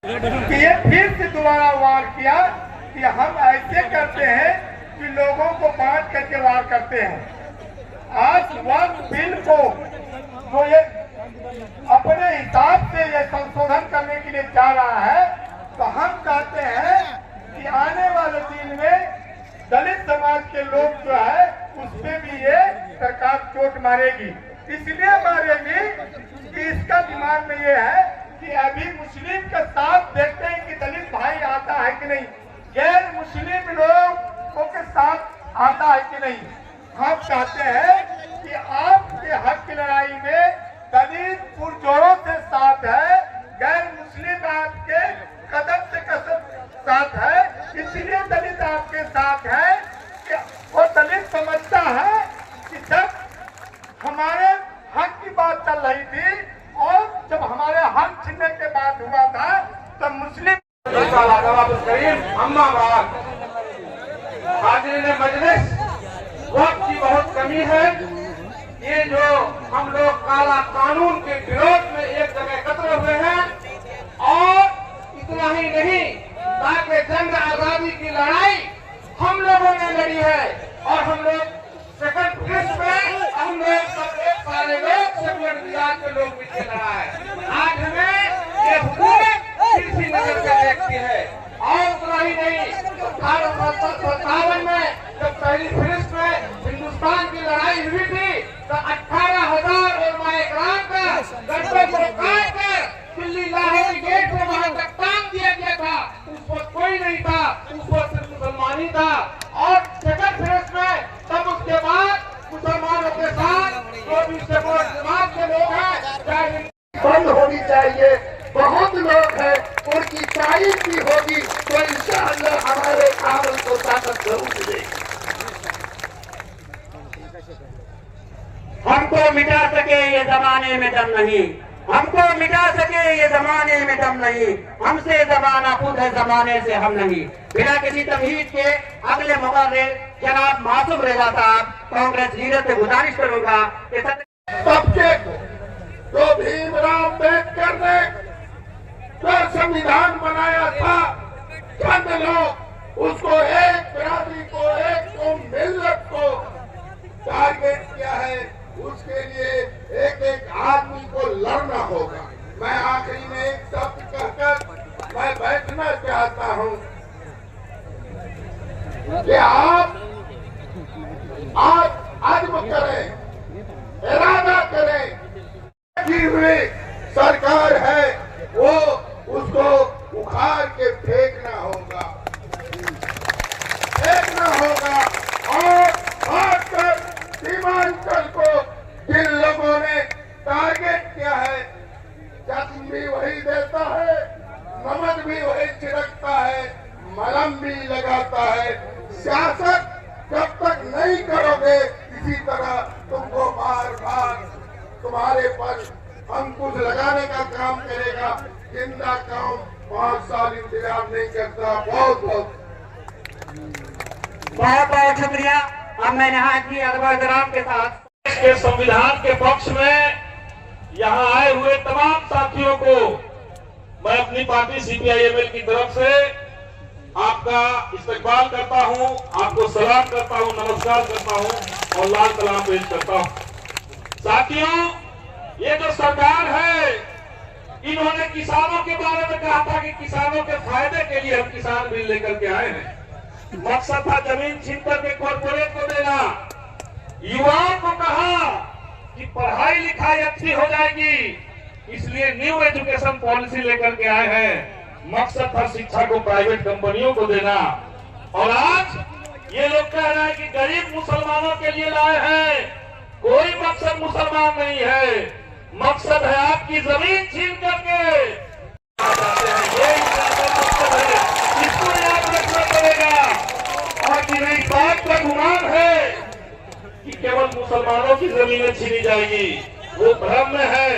कि ये फिर से दोबारा वार किया कि हम ऐसे करते हैं कि लोगों को बांट करके वार करते हैं। आज वक्त बिल को जो ये अपने हिसाब से ये संशोधन करने के लिए जा रहा है, तो हम कहते हैं कि आने वाले दिन में दलित समाज के लोग जो है उस पे भी ये सरकार चोट मारेगी। इसलिए मारेगी कि इसका दिमाग में ये है कि अभी मुस्लिम के साथ देखते हैं कि दलित भाई आता है कि नहीं, गैर मुस्लिम लोगों के साथ आता है कि नहीं। हम कहते हैं कि आपके हक की लड़ाई में दलित पुरजोरों से साथ है, गैर मुस्लिम आपके कदम से कदम साथ है। इसलिए दलित आपके साथ है कि वो दलित समझता है कि जब हमारे हक की बात चल रही थी और जब हमारे हक छीनने के बाद हुआ था तब मुस्लिम मजलिस वक्त की बहुत कमी है। ये जो हम लोग काला कानून के विरोध में एक जगह एकत्र हुए हैं, और इतना ही नहीं ताकि जंग आजादी की लड़ाई हम लोगों ने लड़ी है, और हम लोग सेकंड फेज में हम लोग सब एक सारे लोग सेकुलर मिजाज के लोग भी लड़ा है। आज हमें ये हुकूमत किसी नजर से देखती है। और उतना ही नहीं, 1857 में जब पहली फिरिस्त में हिंदुस्तान की लड़ाई हुई थी तो 18,000 उलमाए किराम का गड्ढे को काट कर दिल्ली लाहौर गेट से वहां तक टांग दिया गया था। उस पर कोई नहीं था, उस पर सिर्फ मुसलमान ही था। और सेकंड फेज में तब उसके बाद मुसलमानों के साथ जो भी समाज के लोग हैं बंद होनी चाहिए। बहुत लोग हैं, उनकी तारीफ भी होगी तो इंशाअल्लाह हमारे आमल को ताकत जरूर मिलेगी। हमको मिटा सके ये जमाने में दम नहीं, हमको मिटा सके ये जमाने में दम नहीं, हमसे जमाना खुद है जमाने से हम नहीं। बिना किसी तमहीद के अगले मुकर्रर जनाब मासूम रेजा साहब कांग्रेस लीडर से गुजारिश करूंगा कि सबके को जो भीमराव अम्बेडकर ने जो संविधान बनाया था, चंद लोग उसको एक बिरादरी को, एक कौम मिल्लत को टारगेट किया है। उसके लिए एक एक आदमी को लड़ना होगा। मैं आखिरी में एक शब्द कहकर मैं बैठना चाहता हूं कि आप आज़म करें, इरादा करें की हुई सरकार है वो उसको उखाड़ के फेंकना होगा, और खासकर सीमांचल को जिन लोगों ने टारगेट किया है, जख्म भी वही देता है, नमक भी वही छिड़कता है, मलहम भी लगाता है। सियासत जब तक नहीं करोगे इसी तरह तुमको बार बार तुम्हारे पर अंकुश लगाने का काम करेगा। जिंदा काम 5 साल इंतजार नहीं करता। बहुत बहुत शुक्रिया। अब मैं यहाँ की अदब के साथ देश के संविधान के पक्ष में यहाँ आए हुए तमाम साथियों को मैं अपनी पार्टी सीपीआईएमएल की तरफ से आपका इस्तकबाल करता हूँ, आपको सलाम करता हूँ, नमस्कार करता हूँ और लाल सलाम पेश करता हूँ। साथियों, ये जो सरकार है, इन्होंने किसानों के बारे में कहा था कि किसानों के फायदे के लिए हम किसान बिल लेकर के आए हैं। मकसद था जमीन छीन करके कॉर्पोरेट को देना। युवाओं को कहा कि पढ़ाई लिखाई अच्छी हो जाएगी, इसलिए न्यू एजुकेशन पॉलिसी लेकर के आए हैं। मकसद था शिक्षा को प्राइवेट कंपनियों को देना। और आज ये लोग कह रहे हैं कि गरीब मुसलमानों के लिए लाए हैं। कोई मकसद मुसलमान नहीं है, मकसद है आपकी जमीन छीन करके। ये मकसद है, इसको याद रखना पड़ेगा। और जिन्हें इस बात का गुमान है कि केवल मुसलमानों की जमीनें छीनी जाएगी, वो भ्रम में है।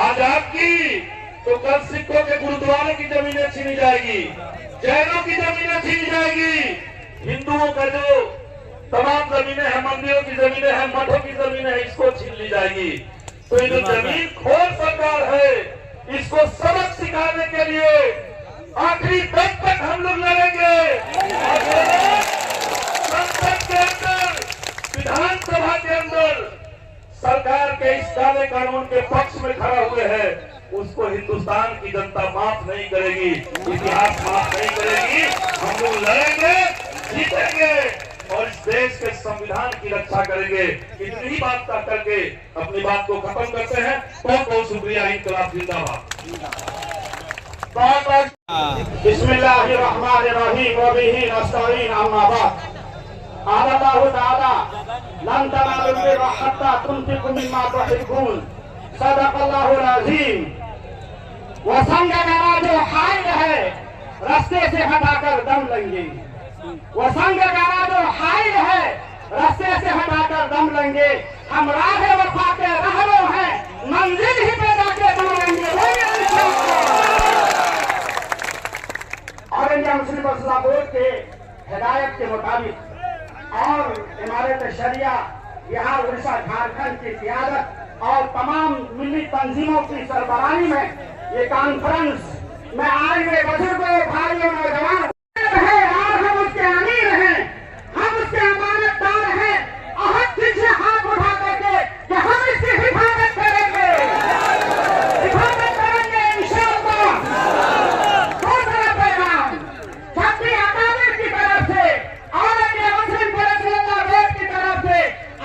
आज आपकी तो कल सिखों के गुरुद्वारे की जमीनें छीनी जाएगी, जैनों की जमीनें छीनी जाएगी, हिंदुओं का जो तमाम जमीनें हैं, मंदिरों की जमीनें हैं, मठों की जमीनें हैं, इसको छीन ली जाएगी। तो ये जो जमीन खोर सरकार है, इसको सबक सिखाने के लिए आखिरी दम तक हम लोग लड़ेंगे। संसद के अंदर, विधानसभा के अंदर सरकार के इस काले कानून के पक्ष में खड़ा हुए हैं, उसको हिंदुस्तान की जनता माफ नहीं करेगी, इतिहास माफ नहीं करेगी। हम लोग लड़ेंगे, जीतेंगे और इस देश के संविधान की रक्षा करेंगे। इतनी ही बात का करके अपनी बात को खत्म करते हैं। बहुत बहुत शुक्रिया। इंकलाब जिंदाबाद। बिस्मिल्लाहिर्रहमानिर्रहीम व बिही नस्तईन अम्मा बाद। अल्लाहु ताला लन तनालुल बिर्रा हत्ता तुनफिकू मिम्मा तुहिब्बून। सदक़ल्लाहुल अज़ीम। वसंग गाना जो हाइल है रास्ते से हटाकर दम लेंगे। वसंग गाना जो हाइल है रास्ते से हटाकर दम लेंगे। हम राह वफा के रहरो हैं, मंजिल ही पे जाके दम लेंगे। और इंडिया मुस्लिम वक्फ बोर्ड के हिदायत के मुताबिक और इमारत शरिया बिहार, उड़ीसा, झारखंड की क़ियादत और तमाम मिली तंजीमों की सरबराही में ये कॉन्फ्रेंस में आए हुए बुजुर्गों, भाइयों, नौजवान हैं और हम उसके अमीर हैं, हम उसके अमानतदार हैं। अहद पीछे हाथ उठा करके कि हम इसकी हिफाजत करेंगे, इंशाअल्लाह। दूसरा पैगाम छत्री अकादमी की तरफ से और इंडिया मुस्लिम पर्सनल बोर्ड की तरफ से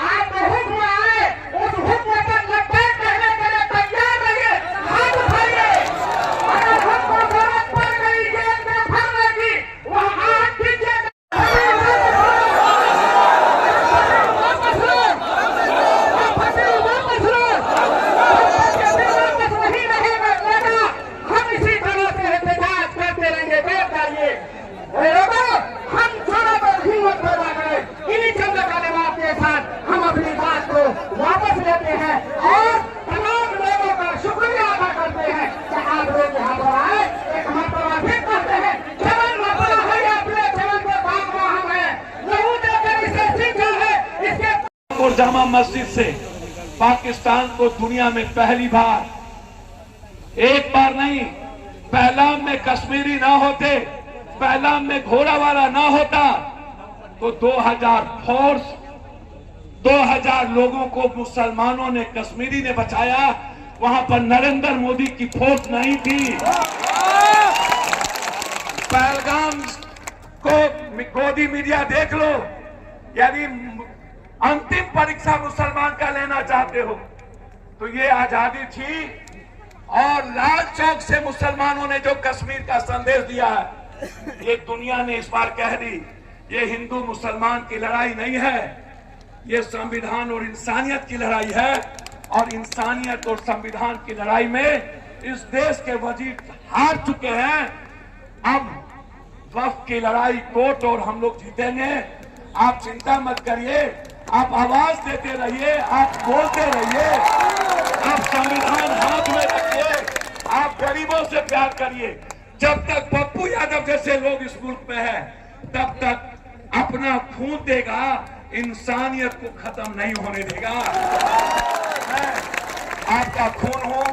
आपको हुक्म आए, उस हुक्म पर लब्बैक कहने के लिए तैयार रहिए। हाथ उठाइए। अगर हमको जरूरत पड़ गई जेल में भरने की, वह हाथ दीजिए। वापस लो, नहीं रहेगा। हम इसी तरह से एहतजाज करते रहेंगे। बैठ जाइए लोगों, हम थोड़ा बहुत हिम्मत पैदा करें। इन्हीं चंद कलिमात के साथ हम अपनी बात को वापस लेते हैं और तमाम लोगों का शुक्रिया अदा करते हैं कि आप लोग यहाँ पर आए। एक मरतबा फिर कहते हैं, चमन मरतबा है या अपने चमन के बागवा हम हैं, लहू देकर इसे सींचा है। इसके और जामा मस्जिद से पाकिस्तान को दुनिया में पहली बार, एक बार नहीं, पहलाम में कश्मीरी ना होते, पहलाम में घोड़ावाला ना होता तो 2000 फोर्स, 2000 लोगों को मुसलमानों ने, कश्मीरी ने बचाया। वहां पर नरेंद्र मोदी की फोर्स नहीं थी। पहलगाम को मोदी मीडिया देख लो। यदि अंतिम परीक्षा मुसलमान का लेना चाहते हो तो ये आजादी थी और लाल चौक से मुसलमानों ने जो कश्मीर का संदेश दिया है, ये दुनिया ने इस बार कह दी। ये हिंदू मुसलमान की लड़ाई नहीं है, ये संविधान और इंसानियत की लड़ाई है। और इंसानियत और संविधान की लड़ाई में इस देश के वजीर हार चुके हैं। अब वक्फ की लड़ाई कोर्ट और हम लोग जीतेंगे। आप चिंता मत करिए, आप आवाज देते रहिए, आप बोलते रहिए, आप संविधान हाथ में रखिए, आप गरीबों से प्यार करिए। जब तक पप्पू यादव जैसे लोग इस मुल्क में हैं, तब तक अपना खून देगा, इंसानियत को खत्म नहीं होने देगा। मैं आपका खून हूं,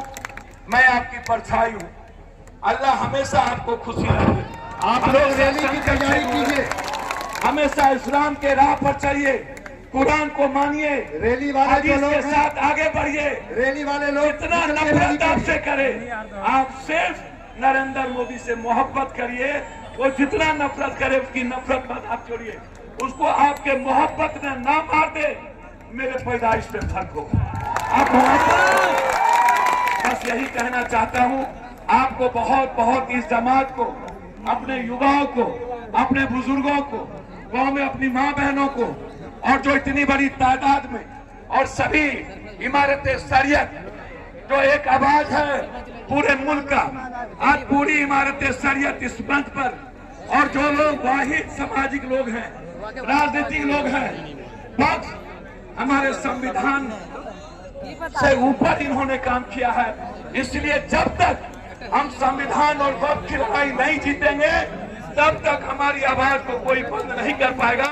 मैं आपकी परछाई हूं। अल्लाह हमेशा आपको खुशी रखे। आप लोग रैली की तैयारी कीजिए, हमेशा इस्लाम के राह पर चलिए, कुरान को मानिए, रैली वाले जो हदीस लोग के हैं, साथ आगे बढ़िए। रैली वाले लोग जितना नफरत आपसे करे, आप सिर्फ नरेंद्र मोदी से मोहब्बत करिए। वो जितना नफरत करे उसकी नफरत मत आप छोड़िए। उसको आपके मोहब्बत में ना मार दे, मेरे पैदाइश पे फर्क होगा। आप बस यही कहना चाहता हूँ। आपको बहुत बहुत इस जमात को, अपने युवाओं को, अपने बुजुर्गों को, गांव में अपनी माँ बहनों को, और जो इतनी बड़ी तादाद में, और सभी इमारत शरीयत जो एक आवाज है पूरे मुल्क का, आज पूरी इमारत शरीयत इस मंच पर, और जो लोग वाहिद सामाजिक लोग हैं, राजनीतिक लोग हैं, बस हमारे संविधान से ऊपर इन्होंने काम किया है। इसलिए जब तक हम संविधान और वक्त की लड़ाई नहीं जीतेंगे, तब तक हमारी आवाज को कोई बंद नहीं कर पाएगा।